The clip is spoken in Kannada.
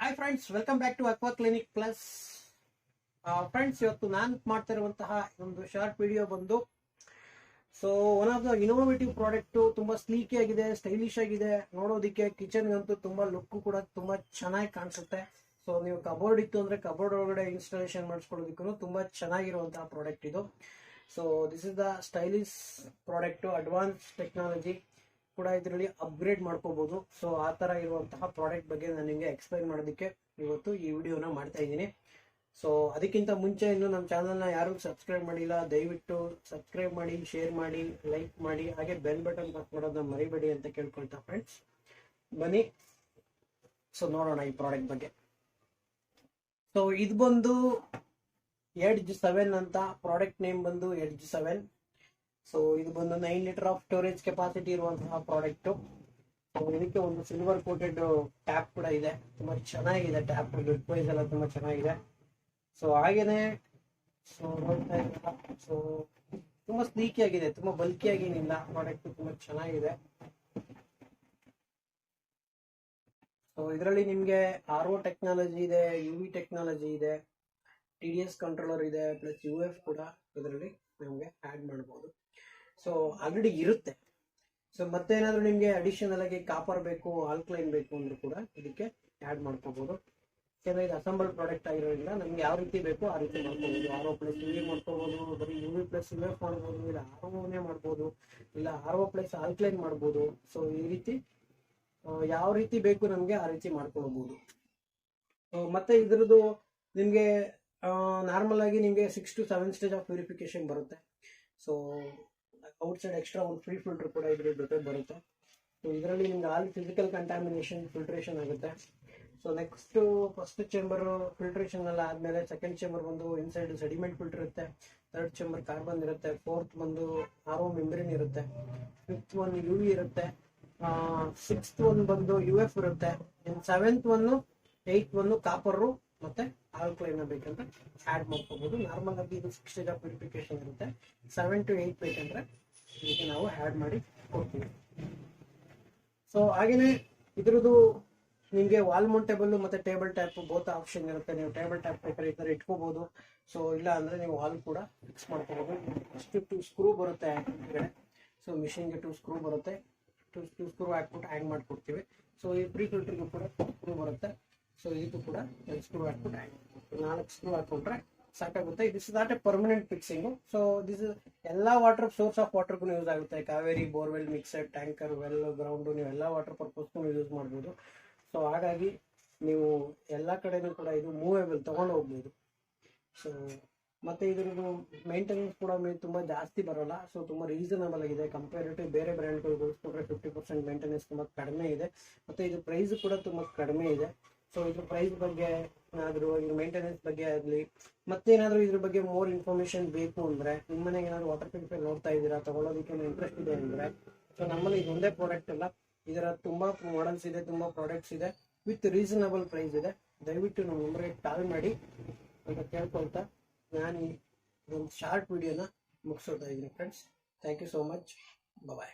Hi friends, welcome back to Aqua Clinic Plus. Friends, ಇವತ್ತು ನಾನು ಮಾಡ್ತಿರುವಂತಹ ಒಂದು ಶಾರ್ಟ್ ವಿಡಿಯೋ ಬಂದು one of the innovative product. ತುಂಬಾ ಸ್ಲೀಕಿ ಆಗಿದೆ, ಸ್ಟೈಲಿಶ್ ಆಗಿದೆ, ನೋಡೋದಿಕ್ಕೆ ಕಿಚನ್ ಗಂತೂ ತುಂಬಾ ಲುಕ್ ಕೂಡ ತುಂಬಾ ಚೆನ್ನಾಗಿ ಕಾಣಿಸುತ್ತೆ. ನೀವು ಕಬೋರ್ಡ್ ಇತ್ತು ಅಂದ್ರೆ ಕಬೋರ್ಡ್ ಒಳಗಡೆ ಇನ್ಸ್ಟಾಲೇಷನ್ ಮಾಡಿಸ್ಕೊಳ್ಳೋದಕ್ಕೂ ತುಂಬಾ ಚೆನ್ನಾಗಿರುವಂತಹ ಪ್ರಾಡಕ್ಟ್ ಇದು. This is the stylish product. Advance technology ಕೂಡ ಇದರಲ್ಲಿ ಅಪ್ಗ್ರೇಡ್ ಮಾಡ್ಕೋಬಹುದು. ಆ ತರ ಇರುವಂತಹ ಪ್ರಾಡಕ್ಟ್ ಬಗ್ಗೆ ನಾನು ನಿಮಗೆ ಎಕ್ಸ್ಪ್ಲೈನ್ ಮಾಡೋದಕ್ಕೆ ಇವತ್ತು ಈ ವಿಡಿಯೋನ ಮಾಡ್ತಾ ಇದ್ದೀನಿ. ಅದಕ್ಕಿಂತ ಮುಂಚೆ ಇನ್ನು ನಮ್ಮ ಚಾನಲ್ನ ಯಾರು ಸಬ್ಸ್ಕ್ರೈಬ್ ಮಾಡಿಲ್ಲ, ದಯವಿಟ್ಟು ಸಬ್ಸ್ಕ್ರೈಬ್ ಮಾಡಿ, ಶೇರ್ ಮಾಡಿ, ಲೈಕ್ ಮಾಡಿ, ಹಾಗೆ ಬೆಲ್ ಬಟನ್ ಪ್ರೆಸ್ ಮಾಡೋದನ್ನ ಮರಿಬೇಡಿ ಅಂತ ಕೇಳ್ಕೊಳ್ತಾ ಫ್ರೆಂಡ್ಸ್. ಬನ್ನಿ ನೋಡೋಣ ಈ ಪ್ರಾಡಕ್ಟ್ ಬಗ್ಗೆ. ಇದು ಬಂದು Edge-7 ಅಂತ ಪ್ರಾಡಕ್ಟ್ ನೇಮ್ ಬಂದು Edge-7. ಇದು ಬಂದು 9 ಲೀಟರ್ ಆಫ್ ಸ್ಟೋರೇಜ್ ಕೆಪಾಸಿಟಿ ಇರುವಂತಹ ಪ್ರಾಡಕ್ಟ್. ಇದಕ್ಕೆ ಒಂದು ಸಿಲ್ವರ್ ಕೋಟೆಡ್ ಟ್ಯಾಪ್ ಕೂಡ ಇದೆ. ತುಂಬಾ ಚೆನ್ನಾಗಿದೆ ಟ್ಯಾಪ್, ಲಿಡ್ ವೈಸ್ ಎಲ್ಲ ತುಂಬಾ ಚೆನ್ನಾಗಿದೆ. ಹಾಗೇನೆ ನೋಡ್ತಾ ಇದ್ದೀರಾ, ತುಂಬಾ ಸ್ಲೀಕಿ ಆಗಿದೆ, ತುಂಬಾ ಬಲ್ಕಿ ಆಗೇನಿಲ್ಲ. ಪ್ರಾಡಕ್ಟ್ ತುಂಬಾ ಚೆನ್ನಾಗಿದೆ. ಇದರಲ್ಲಿ ನಿಮ್ಗೆ RO ಟೆಕ್ನಾಲಜಿ ಇದೆ, UV ಟೆಕ್ನಾಲಜಿ ಇದೆ, TDS ಕಂಟ್ರೋಲರ್ ಇದೆ, ಪ್ಲಸ್ UF ಕೂಡ ಇದರಲ್ಲಿ ನಮ್ಗೆ ಆಡ್ ಮಾಡಬಹುದು. ಆಲ್ರೆಡಿ ಇರುತ್ತೆ. ಮತ್ತೆ ಏನಾದ್ರು ನಿಮ್ಗೆ ಅಡಿಷನಲ್ ಆಗಿ ಕಾಪರ್ ಬೇಕು, ಆಲ್ಕ್ಲೈನ್ ಬೇಕು ಅಂದ್ರೂ ಕೂಡ ಇದಕ್ಕೆ ಆಡ್ ಮಾಡ್ಕೋಬಹುದು. ಯಾಕಂದ್ರೆ ಇದು ಅಸೆಂಬಲ್ ಪ್ರಾಡಕ್ಟ್ ಆಗಿರೋದ್ರಿಂದ ನಮ್ಗೆ ಯಾವ ರೀತಿ ಬೇಕು ಆ ರೀತಿ ಮಾಡ್ಕೋಬಹುದು. RO ಪ್ಲಸ್ UV ಮಾಡ್ಕೋಬಹುದು, ಬರೀ UV ಪ್ಲಸ್ UF ಮಾಡ್ಬೋದು, ಇಲ್ಲ ROನೇ ಮಾಡ್ಬೋದು, ಇಲ್ಲ RO ಪ್ಲಸ್ ಆಲ್ಕ್ಲೈನ್ ಮಾಡ್ಬೋದು. ಈ ರೀತಿ ಯಾವ ರೀತಿ ಬೇಕು ನಮ್ಗೆ ಆ ರೀತಿ ಮಾಡ್ಕೊಳ್ಬಹುದು. ಮತ್ತೆ ಇದ್ರದ್ದು ನಿಮ್ಗೆ ನಾರ್ಮಲ್ ಆಗಿ ನಿಮ್ಗೆ 6 to 7 ಸ್ಟೇಜ್ ಆಫ್ ಪ್ಯೂರಿಫಿಕೇಶನ್ ಬರುತ್ತೆ. ಔಟ್ಸೈಡ್ ಎಕ್ಸ್ಟ್ರಾ ಒಂದು ಫ್ರೀ ಫಿಲ್ಟರ್ ಕೂಡ ಇದ್ರ ಜೊತೆ ಬರುತ್ತೆ. ಇದರಲ್ಲಿ ನಿಮ್ಗೆ ಆಲ್ ಫಿಸಿಕಲ್ ಕಂಟಾಮಿನೇಷನ್ ಫಿಲ್ಟ್ರೇಷನ್ ಆಗುತ್ತೆ. ನೆಕ್ಸ್ಟ್ ಫಸ್ಟ್ ಚೇಂಬರ್ ಫಿಲ್ಟ್ರೇಷನ್ ಎಲ್ಲ ಆದ್ಮೇಲೆ ಸೆಕೆಂಡ್ ಚೇಂಬರ್ ಬಂದು ಇನ್ಸೈಡ್ ಸೆಡಿಮೆಂಟ್ ಫಿಲ್ಟರ್ ಇರುತ್ತೆ, ಥರ್ಡ್ ಚೇಂಬರ್ ಕಾರ್ಬನ್ ಇರುತ್ತೆ, ಫೋರ್ತ್ ಬಂದು RO ಮೆಂಬ್ರೇನ್ ಇರುತ್ತೆ, ಫಿಫ್ತ್ ಒನ್ UV ಇರುತ್ತೆ, ಸಿಕ್ಸ್ತ್ ಒನ್ ಬಂದು UF ಇರುತ್ತೆ, seventh one, eighth one copper ಮತ್ತೆ ಆಲ್ಕ್ಲೈನ್ ಬೇಕಂತ ಆಡ್ ಮಾಡ್ಕೋಬಹುದು. ನಾರ್ಮಲ್ ಆಗಿ ಇದು 6 ಸ್ಟೇಜ್ ಆಫ್ ಪ್ಯೂರಿಫಿಕೇಶನ್ ಇರುತ್ತೆ. 7 to 8 ಬೇಕಂದ್ರೆ ಇದಕ್ಕೆ ನಾವು ಆಡ್ ಮಾಡಿ ಕೊಡ್ತೀವಿ. ಹಾಗೇನೆ ಇದ್ರದ್ದು ನಿಮ್ಗೆ ವಾಲ್ ಮೌಂಟೇಬಲ್ ಮತ್ತೆ ಟೇಬಲ್ ಟ್ಯಾಪ್ ಬೋತ್ ಆಪ್ಷನ್ ಇರುತ್ತೆ. ನೀವು ಟೇಬಲ್ ಟ್ಯಾಪ್ ಬೇಕಾದ್ರೆ ಈ ತರ ಇಟ್ಕೋಬಹುದು. ಇಲ್ಲ ಅಂದ್ರೆ ನೀವು ವಾಲ್ ಕೂಡ ಫಿಕ್ಸ್ ಮಾಡ್ಕೋಬಹುದು. ಅಷ್ಟು 2 ಸ್ಕ್ರೂ ಬರುತ್ತೆ ಹಿಂದ್ಗಡೆ. ಮಿಷಿನ್ಗೆ 2 ಸ್ಕ್ರೂ ಬರುತ್ತೆ. 2 ಸ್ಕ್ರೂ ಹಾಕ್ಬಿಟ್ಟು ಹ್ಯಾಂಗ್ ಮಾಡ್ಕೊಡ್ತೀವಿ. ಈ ಪ್ರೀ ಫಿಲ್ಟರ್ಗೂ ಕೂಡ ಸ್ಕ್ರೂ ಬರುತ್ತೆ. ಇದಕ್ಕೂ ಕೂಡ ಸ್ಕ್ರೂ ಹಾಕ್ಬಿಟ್ಟು ಹ್ಯಾಂಗ್ 4 ಸ್ಕ್ರೂ ಹಾಕೊಂಡ್ರೆ ಸಾಕಾಗುತ್ತೆ. This is not A permanent fixing. This ಎಲ್ಲಾ ವಾಟರ್ ಸೋರ್ಸ್ ಆಫ್ ವಾಟರ್ಗೂ ಯೂಸ್ ಆಗುತ್ತೆ. Kaveri, borewell, mixer, tanker, well, ground, ನೀವು ಎಲ್ಲಾ ವಾಟರ್ ಪರ್ಪಸ್ಗೂ ಯೂಸ್ ಮಾಡ್ಬೋದು. ಹಾಗಾಗಿ ನೀವು ಎಲ್ಲಾ ಕಡೆನೂ ಕೂಡ ಇದು ಮೂವೇಬಲ್ ತಗೊಂಡು ಹೋಗ್ಬೋದು. ಮತ್ತೆ ಇದ್ರದ್ದು ಮೇಂಟೆನೆನ್ಸ್ ಕೂಡ ತುಂಬಾ ಜಾಸ್ತಿ ಬರೋಲ್ಲ. ತುಂಬಾ ರೀಸನಬಲ್ ಆಗಿದೆ. ಕಂಪೇರಿಟಿವ್ ಬೇರೆ ಬ್ರ್ಯಾಂಡ್ಗಳು ಹೋಲಿಸ್ಕೊಂಡ್ರೆ 50% ಮೇಂಟೆನೆನ್ಸ್ ತುಂಬಾ ಕಡಿಮೆ ಇದೆ. ಮತ್ತೆ ಇದು ಪ್ರೈಸ್ ಕೂಡ ತುಂಬಾ ಕಡಿಮೆ ಇದೆ. ಇದ್ರ ಪ್ರೈಸ್ ಬಗ್ಗೆ ಏನಾದ್ರು, ಇದ್ರ ಮೇಂಟೆನೆನ್ಸ್ ಬಗ್ಗೆ ಆಗಲಿ, ಮತ್ತೇನಾದ್ರೂ ಇದ್ರ ಬಗ್ಗೆ ಮೋರ್ ಇನ್ಫಾರ್ಮೇಶನ್ ಬೇಕು ಅಂದ್ರೆ, ನಿಮ್ಮ ಮನೆಗೆ ಏನಾದ್ರು ವಾಟರ್ ಪ್ಯೂರಿಫೈಯರ್ ನೋಡ್ತಾ ಇದ್ದೀರಾ, ತಗೊಳ್ಳೋದಕ್ಕೆ ಇಂಟ್ರೆಸ್ಟ್ ಇದೆ ಅಂದ್ರೆ, ನಮ್ಮಲ್ಲಿ ಇದೊಂದೇ ಪ್ರಾಡಕ್ಟ್ ಅಲ್ಲ, ಇದರ ತುಂಬಾ ಮಾಡೆಲ್ಸ್ ಇದೆ, ತುಂಬಾ ಪ್ರಾಡಕ್ಟ್ಸ್ ಇದೆ, ವಿತ್ ರೀಸನಬಲ್ ಪ್ರೈಸ್ ಇದೆ. ದಯವಿಟ್ಟು ನಮ್ಮ ನಂಬರ್ಗೆ ಕಾಲ್ ಮಾಡಿ ಅಂತ ಕೇಳ್ಕೊಳ್ತಾ ನಾನು ಈ ಒಂದು ಶಾರ್ಟ್ ವಿಡಿಯೋನ ಮುಗಿಸೋತಾ ಇದ್ದೀನಿ friends. Thank you so much. Bye.